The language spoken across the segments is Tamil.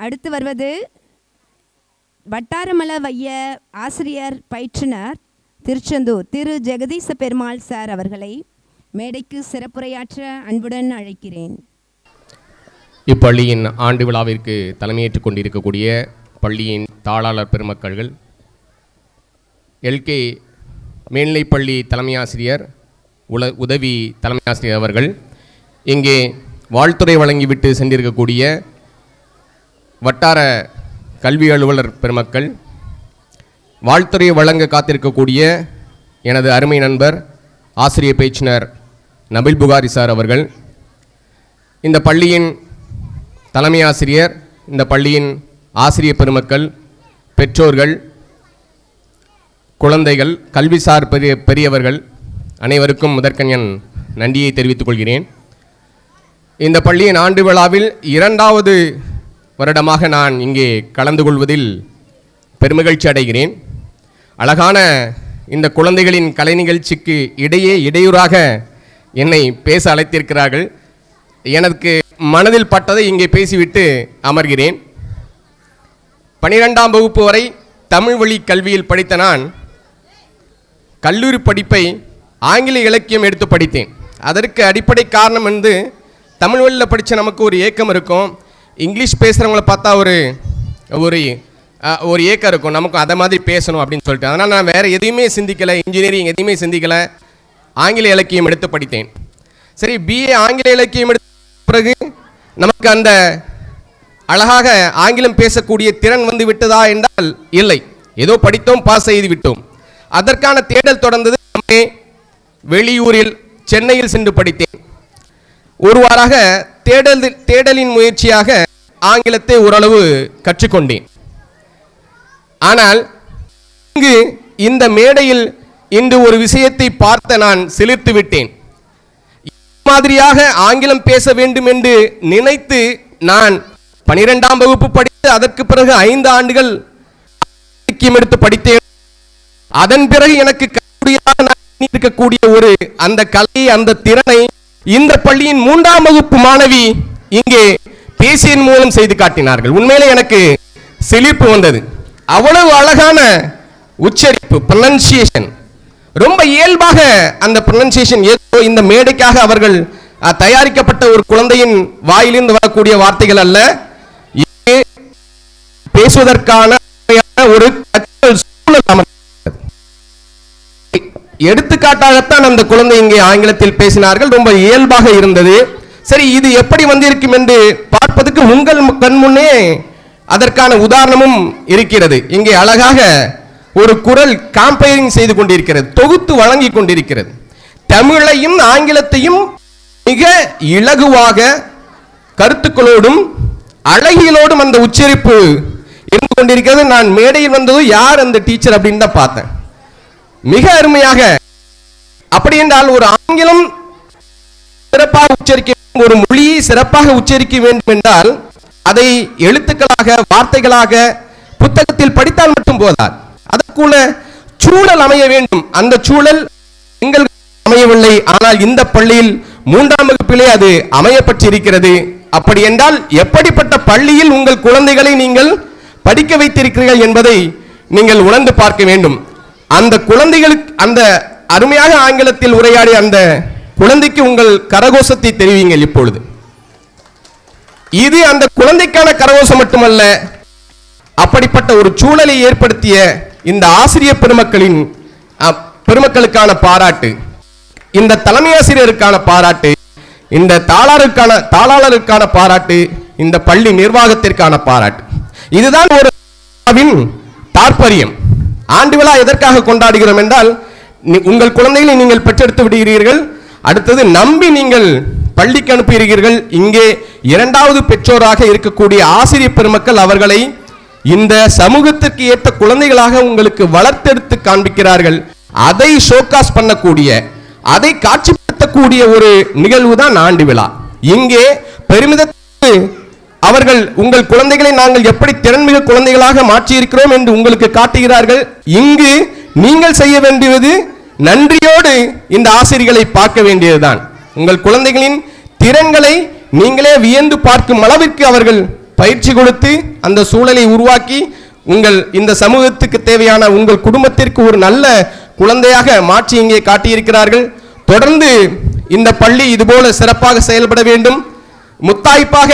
அடுத்து வருவது வட்டாரமல வைய ஆசிரியர் பயிற்றுனர் திருச்செந்தூர் திரு ஜெகதீச பெருமாள் சார் அவர்களை மேடைக்கு சிறப்புரையாற்ற அன்புடன் அழைக்கிறேன். இப்பள்ளியின் ஆண்டு விழாவிற்கு தலைமையேற்றுக் கொண்டிருக்கக்கூடிய பள்ளியின் தாளாளர் பெருமக்கள்கள், எல்கே மேல்நிலைப்பள்ளி தலைமை ஆசிரியர் உதவி தலைமை ஆசிரியர் அவர்கள், இங்கே வாழ்த்துறை வழங்கிவிட்டு சென்றிருக்கக்கூடிய வட்டார கல்வி அலுவலர் பெருமக்கள், வாழ்த்துறை வழங்க காத்திருக்கக்கூடிய எனது அருமை நண்பர் ஆசிரியர் பயிற்றுனர் நபில் புகாரி சார் அவர்கள், இந்த பள்ளியின் தலைமை ஆசிரியர், இந்த பள்ளியின் ஆசிரியர் பெருமக்கள், பெற்றோர்கள், குழந்தைகள், கல்விசார் பெரியவர்கள் அனைவருக்கும் முதற்கண் நன்றியை தெரிவித்துக் கொள்கிறேன். இந்த பள்ளியின் ஆண்டு விழாவில் 2வது வருடமாக நான் இங்கே கலந்து கொள்வதில் பெருமகிழ்ச்சி அடைகிறேன். அழகான இந்த குழந்தைகளின் கலை நிகழ்ச்சிக்கு இடையூறாக என்னை பேச அழைத்திருக்கிறார்கள். எனக்கு மனதில் பட்டதை இங்கே பேசிவிட்டு அமர்கிறேன். 12ஆம் வகுப்பு வரை தமிழ் வழி கல்வியில் படித்த நான் கல்லூரி படிப்பை ஆங்கில இலக்கியம் எடுத்து படித்தேன். அதற்கு அடிப்படை காரணம் வந்து தமிழ் வழியில் படித்த நமக்கு ஒரு ஏக்கம் இருக்கும், இங்கிலீஷ் பேசுகிறவங்கள பார்த்தா ஒரு ஏக்கம் இருக்கும், நமக்கும் அதை மாதிரி பேசணும் அப்படின்னு சொல்லிட்டு. அதனால் நான் வேறு எதையுமே சிந்திக்கலை, இன்ஜினியரிங் எதையுமே சிந்திக்கலை, ஆங்கில இலக்கியம் எடுத்து படித்தேன். சரி, பிஏ ஆங்கில இலக்கியம் எடுத்த பிறகு நமக்கு அந்த அழகாக ஆங்கிலம் பேசக்கூடிய திறன் வந்து விட்டதா என்றால் இல்லை, ஏதோ படித்தோம், பாஸ் செய்து விட்டோம். அதற்கான தேடல் தொடர்ந்தது. வெளியூரில் சென்னையில் சென்று படித்தேன். ஒருவாறாக தேடலின் முயற்சியாக ஆங்கிலத்தை ஓரளவு கற்றுக்கொண்டேன். ஆனால் இங்கு இந்த மேடையில் இன்று ஒரு விஷயத்தை பார்த்த நான் சிலிர்த்து விட்டேன். மாதிரியாக ஆங்கிலம் பேச வேண்டும் என்று நினைத்து நான் 12ஆம் வகுப்பு படித்து அதற்கு பிறகு 5 ஆண்டுகள் எடுத்து படித்தேன். அதன் பிறகு எனக்கு இருக்கக்கூடிய ஒரு அந்த கலை, அந்த திறனை இந்த பள்ளியின் 3ஆம் வகுப்பு மாணவி இங்கே பேசியின் மூலம் செய்து காட்டினார்கள். உண்மையிலே எனக்கு சிலிர்ப்பு வந்தது. அவ்வளவு அழகான உச்சரிப்பு, ப்ரொனன்சியேஷன், ரொம்ப இயல்பாக அந்த ப்ரொனன்சியேஷன். ஏதோ இந்த மேடைக்காக அவர்கள் தயாரிக்கப்பட்ட ஒரு குழந்தையின் வாயிலிருந்து வரக்கூடிய வார்த்தைகள் அல்ல, பேசுவதற்கான ஒரு சூழல். எடுத்துக்காட்டாகத்தான் அந்த குழந்தை இங்கே ஆங்கிலத்தில் பேசினார்கள், ரொம்ப இயல்பாக இருந்தது. சரி, இது எப்படி வந்திருக்கும் என்று பார்ப்பதற்கு உங்கள் கண் முன்னே அதற்கான உதாரணமும் இருக்கிறது. இங்கே அழகாக ஒரு குரல் காம்பேரிங் செய்து கொண்டிருக்கிறது, தொகுத்து வழங்கி கொண்டிருக்கிறது. தமிழையும் ஆங்கிலத்தையும் மிக இலகுவாக கருத்துக்களோடும் அழகியலோடும் அந்த உச்சரிப்பு இருந்து கொண்டிருக்கிறது. நான் மேடையில் வந்ததும் யார் அந்த டீச்சர் அப்படின்னு தான் பார்த்தேன். மிக அருமையாக. அப்படி என்றால் ஒரு ஆங்கிலம் சிறப்பாக உச்சரிக்க, ஒரு மொழியை சிறப்பாக உச்சரிக்க வேண்டும் என்றால் அதை எழுத்துக்களாக, வார்த்தைகளாக புத்தகத்தில் படித்தால் மட்டும் போதாது, அதற்குள்ள சூழல் அமைய வேண்டும். அந்த சூழல் எங்கள் அமையவில்லை, ஆனால் இந்த பள்ளியில் 3ஆம் வகுப்பிலே அது அமையப்பட்டிருக்கிறது. அப்படி என்றால் எப்படிப்பட்ட பள்ளியில் உங்கள் குழந்தைகளை நீங்கள் படிக்க வைத்திருக்கிறீர்கள் என்பதை நீங்கள் உணர்ந்து பார்க்க வேண்டும். அந்த குழந்தைகளுக்கு அந்த அருமையாக ஆங்கிலத்தில் உரையாடிய அந்த குழந்தைக்கு உங்கள் கரகோஷத்தை தெரிவிங்கள் இப்பொழுது. இது அந்த குழந்தைக்கான கரகோஷம் மட்டுமல்ல, அப்படிப்பட்ட ஒரு சூழலை ஏற்படுத்திய இந்த ஆசிரியர் பெருமக்களுக்கான பாராட்டு, இந்த தலைமை ஆசிரியருக்கான பாராட்டு, இந்த தாளாளருக்கான பாராட்டு, இந்த பள்ளி நிர்வாகத்திற்கான பாராட்டு. இதுதான் ஒரு தாற்பயம். ஆண்டு விழா எதற்காக கொண்டாடுகிறோம் என்றால், உங்கள் குழந்தைகளை நீங்கள் பெற்றெடுத்து விடுகிறீர்கள், அடுத்தது நம்பி நீங்கள் பள்ளிக்கு அனுப்புகிறீர்கள். இங்கே 2வது பெற்றோராக இருக்கக்கூடிய ஆசிரியர் பெருமக்கள் அவர்களை இந்த சமூகத்திற்கு ஏற்ற குழந்தைகளாக உங்களுக்கு வளர்த்தெடுத்து காண்பிக்கிறார்கள். அதை ஷோகாஸ் பண்ணக்கூடிய, அதை காட்சிப்படுத்தக்கூடிய ஒரு நிகழ்வு தான் ஆண்டு விழா. இங்கே பெருமிதத்து அவர்கள் உங்கள் குழந்தைகளை நாங்கள் எப்படி திறன்மிகு குழந்தைகளாக மாற்றியிருக்கிறோம் என்று உங்களுக்கு காட்டுகிறார்கள். இங்கு நீங்கள் செய்ய வேண்டியது நன்றியோடு இந்த ஆசிரியர்களை பார்க்க வேண்டியதுதான். உங்கள் குழந்தைகளின் திறன்களை நீங்களே வியந்து பார்க்கும் அளவிற்கு அவர்கள் பயிற்சி கொடுத்து அந்த சூழலை உருவாக்கி உங்கள் இந்த சமூகத்துக்கு தேவையான உங்கள் குடும்பத்திற்கு ஒரு நல்ல குழந்தையாக மாற்றி இங்கே காட்டியிருக்கிறார்கள். தொடர்ந்து இந்த பள்ளி இதுபோல சிறப்பாக செயல்பட வேண்டும். முத்தாய்ப்பாக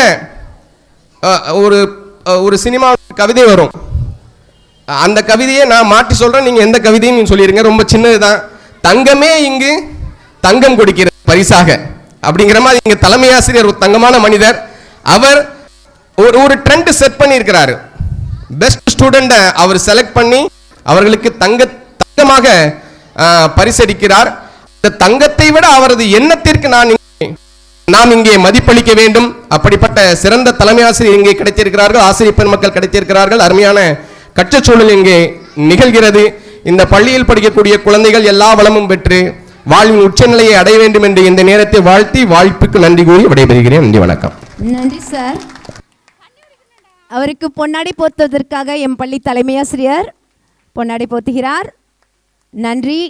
ஒரு சினிமா கவிதை வரும், அந்த கவிதையை நான் மாற்றி சொல்றேன், நீங்க எந்த கவிதையும் நீங்க சொல்லிருங்க, ரொம்ப சின்னதுதான். தங்கமே இங்கு தங்கம் கொடுக்கிறது பரிசாக அப்படிங்கிற மாதிரி இங்க தலைமை ஆசிரியர் ஒரு தங்கமான மனிதர். அவர் ஒரு ட்ரெண்ட் செட் பண்ணியிருக்கிறாரு. பெஸ்ட் ஸ்டூடெண்ட அவர் செலக்ட் பண்ணி அவர்களுக்கு தங்கமாக பரிசளிக்கிறார். இந்த தங்கத்தை விட அவரது எண்ணத்திற்கு நாம் இங்கே மதிப்பளிக்க வேண்டும். அப்படிப்பட்ட சிறந்த தலைமை ஆசிரியர் இங்கே கிடைத்திருக்கிறார்கள், ஆசிரியர் பெருமக்கள் கிடைத்திருக்கிறார்கள். அருமையான கற்றச் சூழல் இங்கே நிகழ்கிறது. இந்த பள்ளியில் படிக்கக்கூடிய குழந்தைகள் எல்லா வளமும் பெற்று வாழ்வின் உச்சநிலையை அடைய வேண்டும் என்று இந்த நேரத்தை வாழ்த்தி வாய்ப்புக்கு நன்றி கூறி விடைபெறுகிறேன். நன்றி, வணக்கம். நன்றி சார். அவருக்கு பொன்னாடை போர்த்துவதற்காக எம் பள்ளி தலைமை ஆசிரியர் பொன்னாடை போர்த்துகிறார். நன்றி.